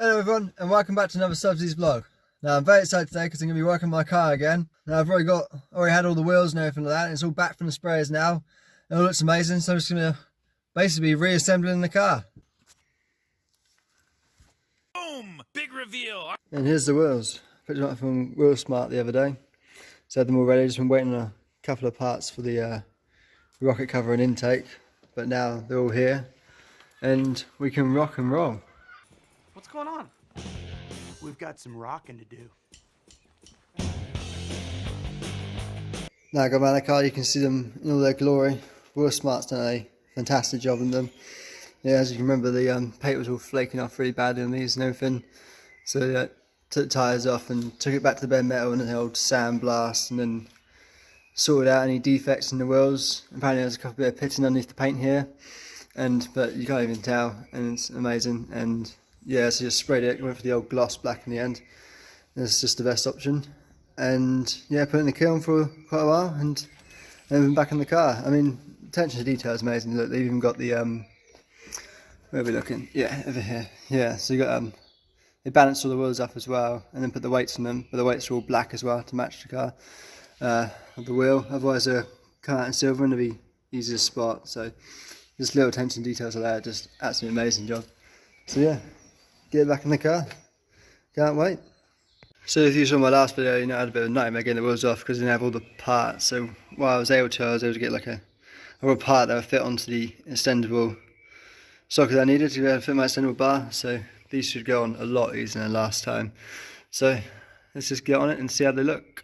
Hello everyone and welcome back to another Subsidies vlog. Now I'm very excited today because I'm going to be working on my car again. Now I've already had all the wheels and everything like that, and it's all back from the sprayers now. It all looks amazing, so I'm just going to basically be reassembling the car. Boom! Big reveal! And here's the wheels. Picked them up from Wheel Smart the other day. So I had them all ready, just been waiting on a couple of parts for the rocket cover and intake. But now they're all here and we can rock and roll. What's going on? We've got some rocking to do. Now I got my car, you can see them in all their glory. Wheel Smart's done a fantastic job on them. Yeah, as you can remember, the paint was all flaking off really badly on these and everything. So took the tyres off and took it back to the bare metal and the old sandblast, and then sorted out any defects in the wheels. Apparently there's a couple bit of pitting underneath the paint here, but you can't even tell, and it's amazing. And yeah, so just sprayed it, went for the old gloss black in the end. It's just the best option. And yeah, put it in the kiln for quite a while and then back in the car. I mean, attention to detail is amazing. Look, they've even got the, where are we looking? Yeah, over here. Yeah, so you got, they balanced all the wheels up as well and then put the weights on them, but the weights are all black as well to match the car, of the wheel. Otherwise they'll come out in silver and it'll be easy to spot. So just little attention to details like that, just absolutely amazing job. So yeah, get it back in the car. Can't wait. So if you saw my last video, you know I had a bit of a nightmare getting the wheels off because I didn't have all the parts. So while I was able to get like a real part that would fit onto the extendable socket I needed to be able to fit my extendable bar. So these should go on a lot easier than last time. So let's just get on it and see how they look.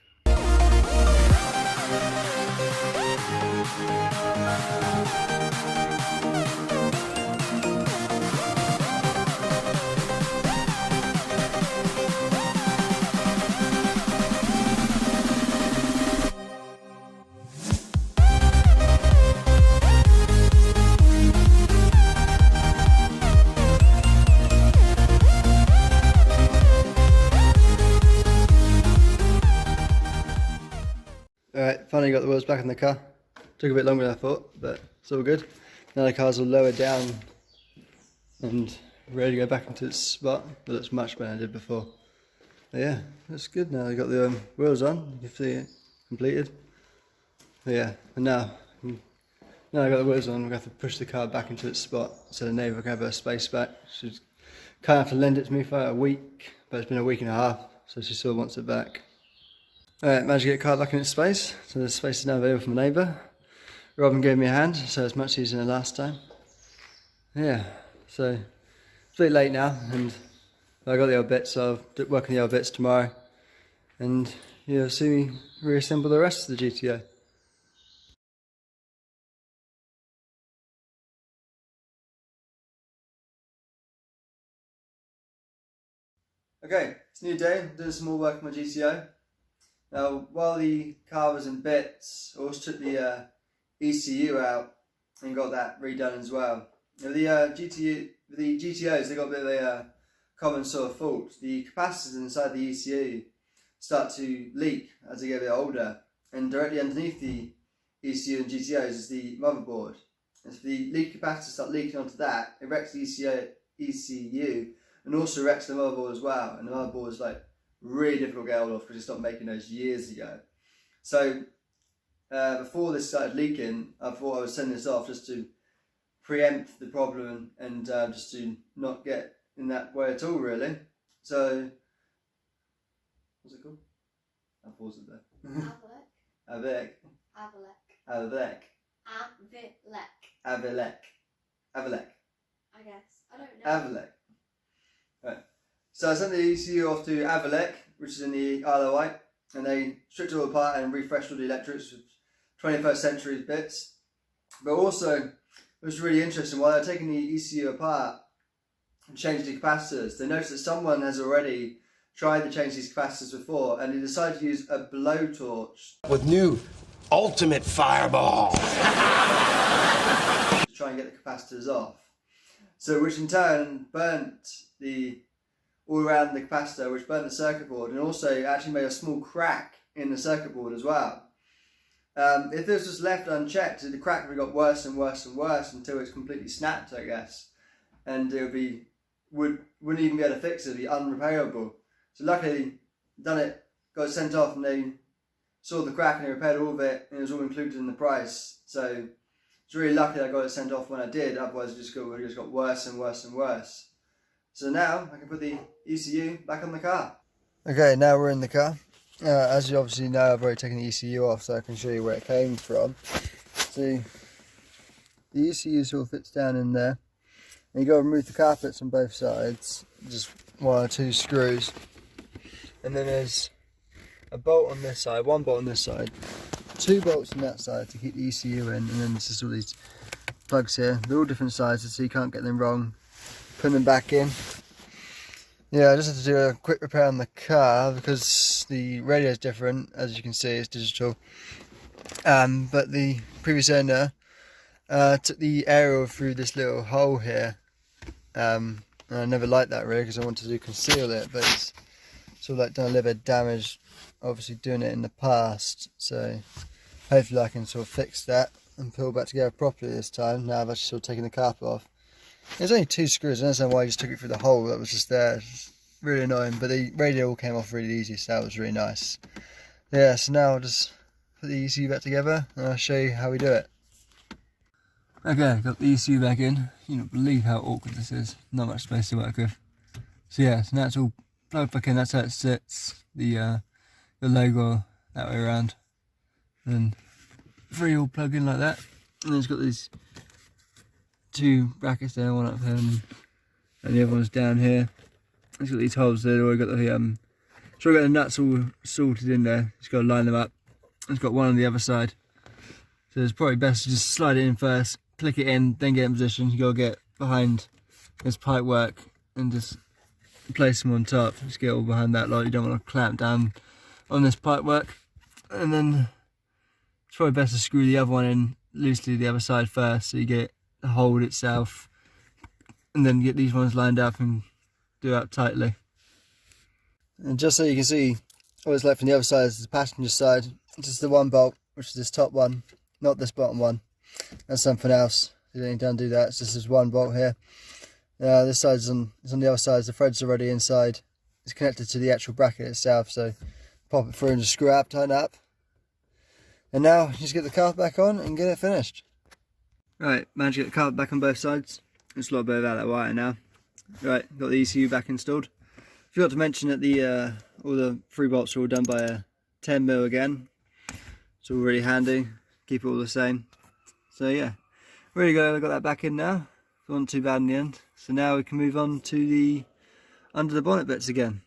Alright, finally got the wheels back in the car. Took a bit longer than I thought, but it's all good. Now the car's all lowered down and ready to go back into its spot. It looks much better than it did before. But yeah, that's good now. I've got the wheels on, you can see it completed. But yeah, and now I got the wheels on, we're going to have to push the car back into its spot so the neighbour can have her space back. She's kind of have to lend it to me for a week, but it's been a week and a half, so she still wants it back. Alright, managed to get the car back in its space, so the space is now available from the neighbour. Robin gave me a hand, so it's much easier than last time. Yeah, so it's a bit late now, and I got the old bits, so I'll work on the old bits tomorrow. And you'll see me reassemble the rest of the GTO. Okay, it's a new day, I'm doing some more work on my GTO. Now, while the car was in bits, I also took the ECU out and got that redone as well. Now, the GTOs, they got a bit of a common sort of fault. The capacitors inside the ECU start to leak as they get a bit older, and directly underneath the ECU and GTOs is the motherboard. And if the lead capacitors start leaking onto that, it wrecks the ECU and also wrecks the motherboard as well. And the motherboard is like really difficult to get hold of because it stopped making those years ago. So before this started leaking, I thought I would send this off just to preempt the problem and just to not get in that way at all, really. So, what's it called? I'll pause it there. Avec. Avec. Avec. Avec. I guess. I don't know. Avec. Right. So I sent the ECU off to Avalek, which is in the Isle of Wight, and they stripped it all apart and refreshed all the electrics with 21st century bits. But also, it was really interesting, while they're taking the ECU apart and changing the capacitors, they noticed that someone has already tried to change these capacitors before, and they decided to use a blowtorch With new ultimate fireball. to try and get the capacitors off. So, which in turn burnt all around the capacitor, which burnt the circuit board, and also actually made a small crack in the circuit board as well. If this was left unchecked, the crack would have got worse and worse and worse until it's completely snapped, I guess. And it would be wouldn't even be able to fix it, it'd be unrepairable. So luckily, done it, got it sent off, and they saw the crack and they repaired all of it, and it was all included in the price. So it's really lucky I got it sent off when I did, otherwise it just got worse and worse and worse. So now I can put the ECU back on the car. Okay, now we're in the car. As you obviously know, I've already taken the ECU off, so I can show you where it came from. See, the ECU sort of fits down in there. And you got to remove the carpets on both sides, just 1 or 2 screws. And then there's a bolt on this side, 1 bolt on this side, 2 bolts on that side to keep the ECU in, and then there's just all these plugs here. They're all different sizes, so you can't get them wrong. Put them back in. Yeah, I just had to do a quick repair on the car because the radio is different, as you can see, it's digital. But the previous owner took the aerial through this little hole here. And I never liked that really because I wanted to conceal it, but it's sort of like done a little bit of damage, obviously doing it in the past. So hopefully I can sort of fix that and pull back together properly this time. Now I've actually sort of taken the carpet off. There's only 2 screws. I don't understand why I just took it through the hole that was just there. It's really annoying, but the radio all came off really easy, so that was really nice. Yeah, so now I'll just put the ECU back together and I'll show you how we do it. Okay, got the ECU back in. You don't believe how awkward this is. Not much space to work with. So yeah, so now it's all plugged back in. That's how it sits. The logo that way around. And 3 all plug in like that. And then it's got these 2 brackets there, one up here and the other one's down here. It's got these holes there. Already got the so I got the nuts all sorted in there. Just got to line them up. It's got one on the other side. So it's probably best to just slide it in first, click it in, then get in position. You got to get behind this pipe work and just place them on top. Just get all behind that lot. You don't want to clamp down on this pipe work. And then it's probably best to screw the other one in loosely the other side first, so you get the hold itself, and then get these ones lined up and do it tightly. And just so you can see what it's like from the other side is the passenger side. Just the 1 bolt, which is this top one, not this bottom one. That's something else. You don't need to undo that. It's just this 1 bolt here. This side's on the other side. The thread's already inside. It's connected to the actual bracket itself, so pop it through and just screw it up, tighten it up. And now just get the carpet back on and get it finished. Right, managed to get the carpet back on both sides. It's a lot better without that wire now. Right, got the ECU back installed. Forgot to mention that the all the 3 bolts are all done by a 10mm again. It's all really handy. Keep it all the same. So yeah, really glad I got that back in now. It wasn't too bad in the end. So now we can move on to the under the bonnet bits again.